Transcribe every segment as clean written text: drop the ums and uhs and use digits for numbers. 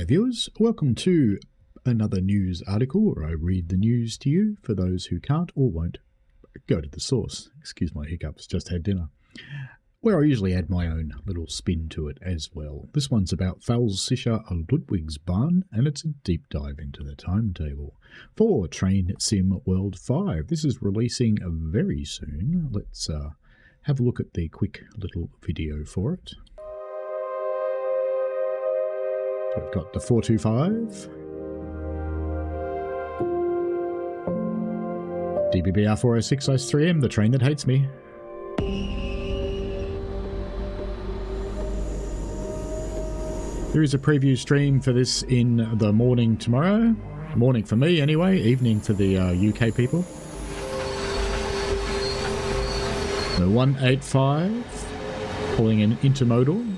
viewers, welcome to another news article where I read the news to you for those who can't or won't go to the source. Excuse my hiccups, just had dinner. Where I usually add my own little spin to it as well. This one's about Pfälzische Ludwigsbahn, and it's a deep dive into the timetable for Train Sim World 5. This is releasing very soon. Let's have a look at the quick little video for it. So we've got the 425, DBBR 406 Ice 3M, the train that hates me. There is a preview stream for this in the morning tomorrow. Morning for me anyway, evening for the UK people. The 185, pulling an intermodal.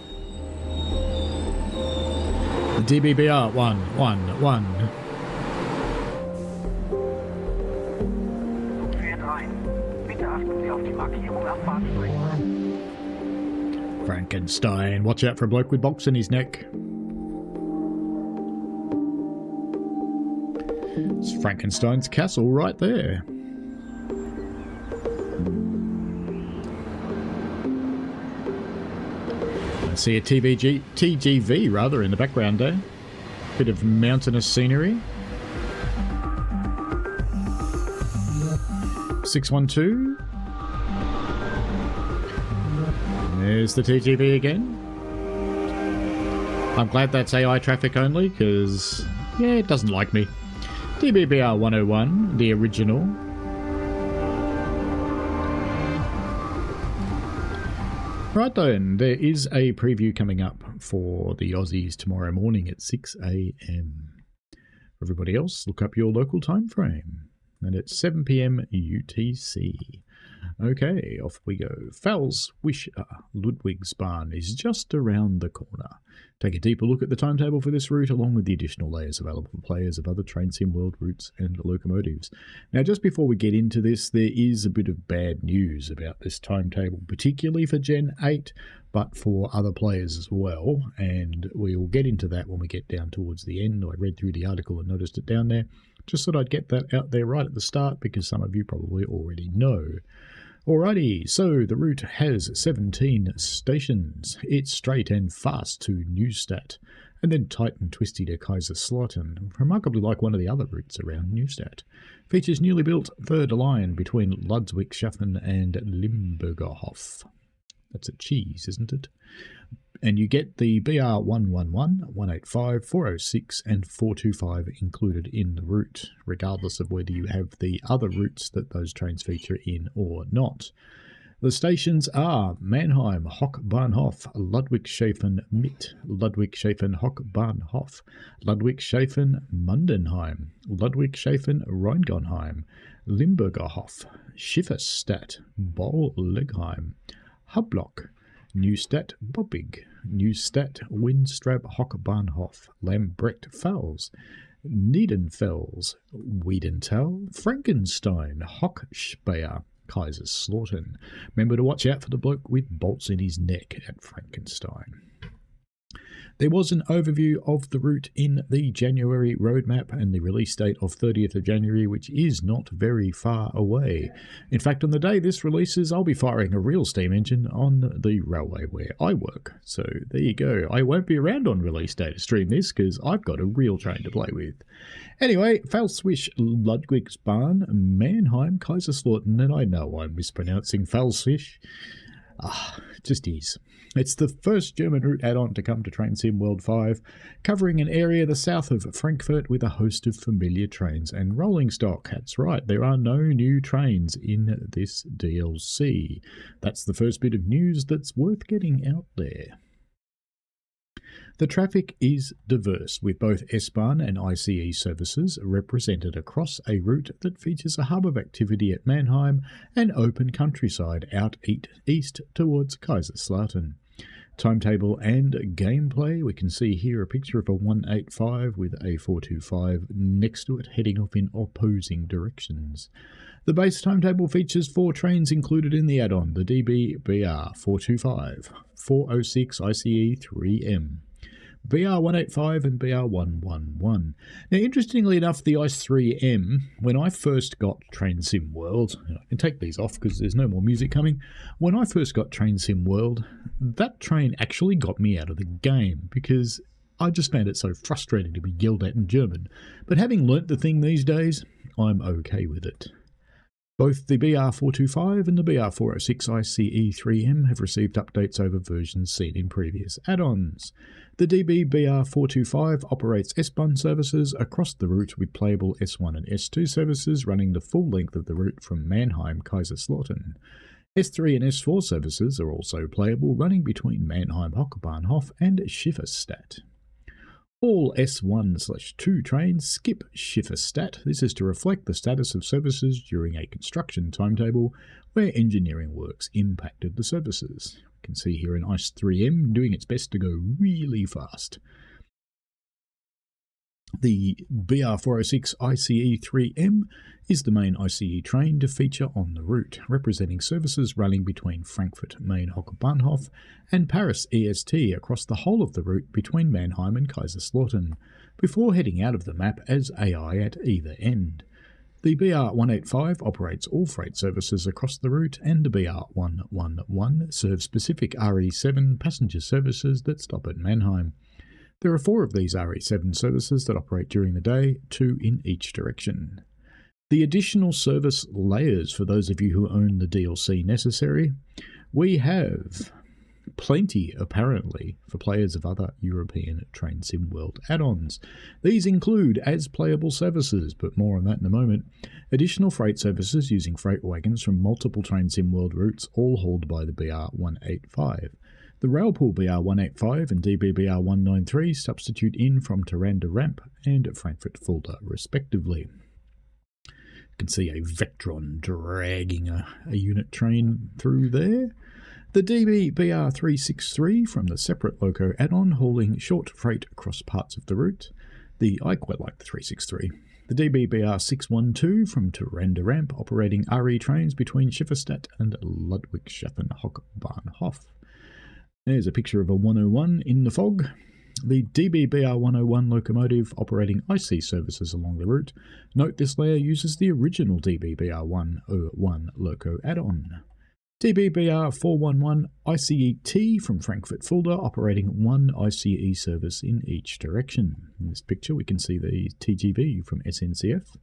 The DBBR 111. Frankenstein, watch out for a bloke with box in his neck. It's Frankenstein's castle right there. I see a TGV rather in the background there. Bit of mountainous scenery. 612. There's the TGV again. I'm glad that's AI traffic only, because, yeah, it doesn't like me. DBBR 101, the original. Right then, there is a preview coming up for the Aussies tomorrow morning at 6 AM. Everybody else, look up your local time frame. And it's 7 PM UTC. Okay, off we go. Pfälzische Ludwigsbahn is just around the corner. Take a deeper look at the timetable for this route, along with the additional layers available for players of other Train Sim World routes and locomotives. Now, just before we get into this, there is a bit of bad news about this timetable, particularly for Gen 8, but for other players as well, and we'll get into that when we get down towards the end. I read through the article and noticed it down there. Just thought I'd get that out there right at the start, because some of you probably already know. Alrighty, so the route has 17 stations. It's straight and fast to Neustadt, and then tight and twisty to Kaiserslautern, remarkably like one of the other routes around Neustadt. Features newly built third line between Ludwigshafen and Limburgerhof. That's a cheese, isn't it? And you get the BR 111, 185, 406 and 425 included in the route, regardless of whether you have the other routes that those trains feature in or not. The stations are Mannheim, Hochbahnhof, Ludwigshafen Mitte, Ludwigshafen Hochbahnhof, Ludwigshafen Mundenheim, Ludwigshafen Rheingonheim, Limburgerhof, Schifferstadt, Bollegheim, Hublock, Neustadt Bobbig, Neustadt Winstrab Hochbahnhof, Lambrecht-Fels, Niedenfels, Wiedenthal, Frankenstein, Hochspeyer, Kaiserslautern. Remember to watch out for the bloke with bolts in his neck at Frankenstein. There was an overview of the route in the January roadmap and the release date of 30th of January, which is not very far away. In fact, on the day this releases, I'll be firing a real steam engine on the railway where I work. So there you go. I won't be around on release day to stream this because I've got a real train to play with. Anyway, Pfälzische Ludwigsbahn, Mannheim, Kaiserslautern, and I know I'm mispronouncing Pfälzisch. It just is. It's the first German route add-on to come to Train Sim World 5, covering an area the south of Frankfurt with a host of familiar trains and rolling stock. That's right, there are no new trains in this DLC. That's the first bit of news that's worth getting out there. The traffic is diverse, with both S-Bahn and ICE services represented across a route that features a hub of activity at Mannheim and open countryside out east towards Kaiserslautern. Timetable and gameplay. We can see here a picture of a 185 with a 425 next to it, heading off in opposing directions. The base timetable features 4 trains included in the add-on: the DBBR 425, 406 ICE 3M, BR185 and BR111. Now, interestingly enough, the ICE 3M, when I first got Train Sim World, I can take these off because there's no more music coming. When I first got Train Sim World, that train actually got me out of the game because I just found it so frustrating to be yelled at in German. But having learnt the thing these days, I'm okay with it. Both the BR425 and the BR406 ICE3M have received updates over versions seen in previous add-ons. The DB BR425 operates S-Bahn services across the route with playable S1 and S2 services running the full length of the route from Mannheim, Kaiserslautern. S3 and S4 services are also playable running between Mannheim, Hauptbahnhof and Schifferstadt. All S1/2 trains skip Schifferstadt. This is to reflect the status of services during a construction timetable where engineering works impacted the services. You can see here an ICE 3M doing its best to go really fast. The BR406 ICE3M is the main ICE train to feature on the route, representing services running between Frankfurt Main Hauptbahnhof and Paris EST across the whole of the route between Mannheim and Kaiserslautern, before heading out of the map as AI at either end. The BR185 operates all freight services across the route, and the BR111 serves specific RE7 passenger services that stop at Mannheim. There are 4 of these RE7 services that operate during the day, 2 in each direction. The additional service layers for those of you who own the DLC necessary, we have plenty apparently for players of other European Train Sim World add-ons. These include as playable services, but more on that in a moment, additional freight services using freight wagons from multiple Train Sim World routes, all hauled by the BR185. The Railpool BR185 and DB BR193 substitute in from Turanda Ramp and Frankfurt Fulda, respectively. You can see a Vectron dragging a unit train through there. The DB BR363 from the separate loco add-on hauling short freight across parts of the route. I quite like the 363. The DB BR612 from Turanda Ramp operating RE trains between Schifferstadt and Ludwigsbahn Hauptbahnhof. There's a picture of a 101 in the fog. The DB-BR 101 locomotive operating IC services along the route. Note this layer uses the original DB-BR 101 loco add-on. DB-BR 411 ICE-T from Frankfurt Fulda operating 1 ICE service in each direction. In this picture we can see the TGV from SNCF.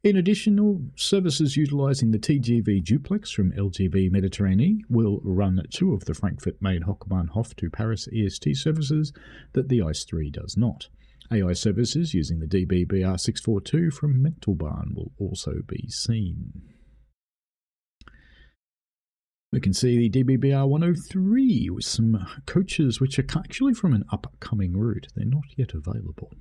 In addition, services utilising the TGV duplex from LGV Mediterranee will run 2 of the Frankfurt Main Hauptbahnhof to Paris EST services that the ICE 3 does not. AI services using the DB BR 642 from Mentalbahn will also be seen. We can see the DB-BR 103 with some coaches which are actually from an upcoming route. They're not yet available.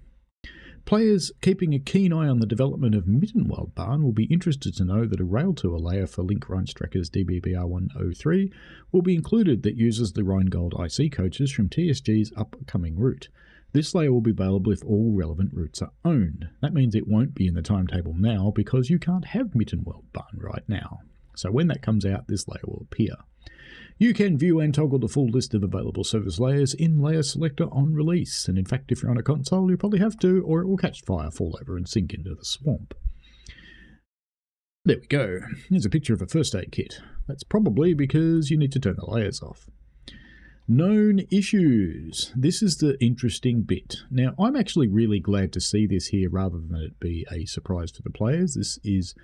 Players keeping a keen eye on the development of Mittenwaldbahn will be interested to know that a rail tour layer for Link Rheinstrecker's DB-BR 103 will be included that uses the Rheingold IC coaches from TSG's upcoming route. This layer will be available if all relevant routes are owned. That means it won't be in the timetable now because you can't have Mittenwaldbahn right now. So when that comes out, this layer will appear. You can view and toggle the full list of available service layers in Layer Selector on release, and in fact if you're on a console you probably have to, or it will catch fire, fall over and sink into the swamp. There we go. Here's a picture of a first aid kit. That's probably because you need to turn the layers off. Known issues. This is the interesting bit. Now I'm actually really glad to see this here rather than it be a surprise for the players. This is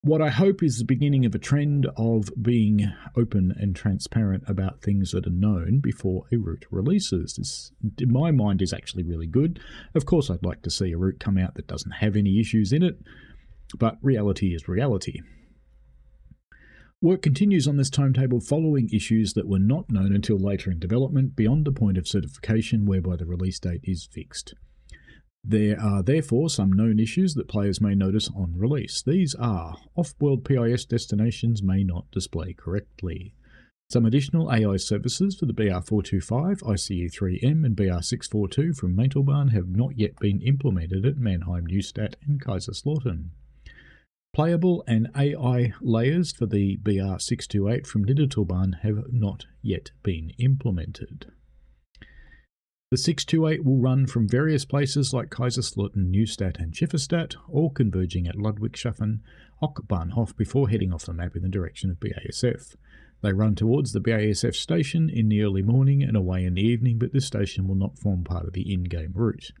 what I hope is the beginning of a trend of being open and transparent about things that are known before a route releases. This, in my mind, is actually really good. Of course, I'd like to see a route come out that doesn't have any issues in it, but reality is reality. Work continues on this timetable following issues that were not known until later in development, beyond the point of certification whereby the release date is fixed. There are therefore some known issues that players may notice on release. These are: off-world PIS destinations may not display correctly. Some additional AI services for the BR425, ICE3M and BR642 from Mentalbahn have not yet been implemented at Mannheim, Neustadt and Kaiserslautern. Playable and AI layers for the BR628 from Niedertalbahn have not yet been implemented. The 628 will run from various places like Kaiserslautern, Neustadt and Schifferstadt, all converging at Ludwigsbahn, Bahnhof before heading off the map in the direction of BASF. They run towards the BASF station in the early morning and away in the evening, but this station will not form part of the in-game route.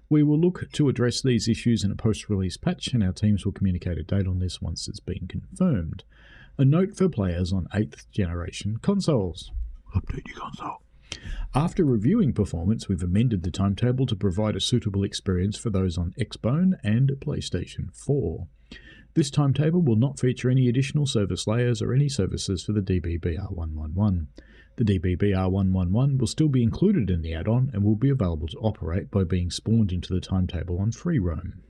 We will look to address these issues in a post-release patch, and our teams will communicate a date on this once it's been confirmed. A note for players on 8th generation consoles. Update your console. After reviewing performance, we've amended the timetable to provide a suitable experience for those on Xbone and PlayStation 4. This timetable will not feature any additional service layers or any services for the DBBR111. The DBBR111 will still be included in the add-on and will be available to operate by being spawned into the timetable on free roam.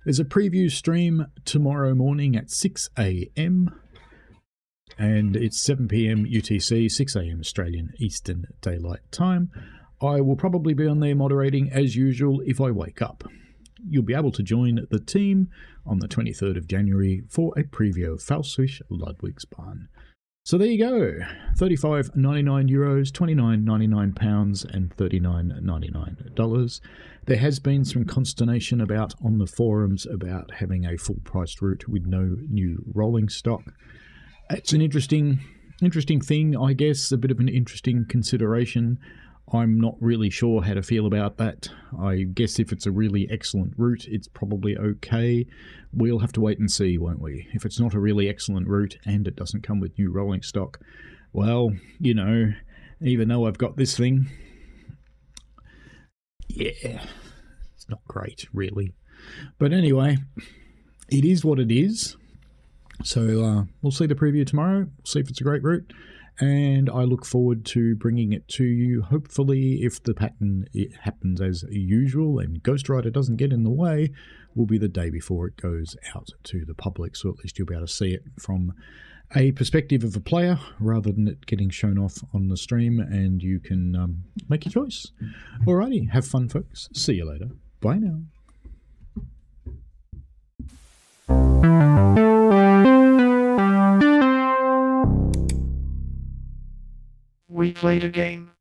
There's a preview stream tomorrow morning at 6 a.m. and it's 7 p.m. UTC, 6 a.m. Australian Eastern Daylight Time. I will probably be on there moderating as usual if I wake up. You'll be able to join the team on the 23rd of January for a preview of Pfälzische Ludwigsbahn. So there you go, €35.99, £29.99 and $39.99. There has been some consternation on the forums about having a full-priced route with no new rolling stock. It's an interesting thing, I guess, a bit of an interesting consideration. I'm not really sure how to feel about that. I guess if it's a really excellent route, it's probably okay. We'll have to wait and see, won't we? If it's not a really excellent route and it doesn't come with new rolling stock, well, you know, even though I've got this thing, yeah, it's not great, really. But anyway, it is what it is. So we'll see the preview tomorrow, see if it's a great route, and I look forward to bringing it to you. Hopefully, if the pattern it happens as usual and Ghost Rider doesn't get in the way, will be the day before it goes out to the public, so at least you'll be able to see it from a perspective of a player rather than it getting shown off on the stream, and you can make your choice. Alrighty, have fun, folks. See you later. Bye now. We played a game.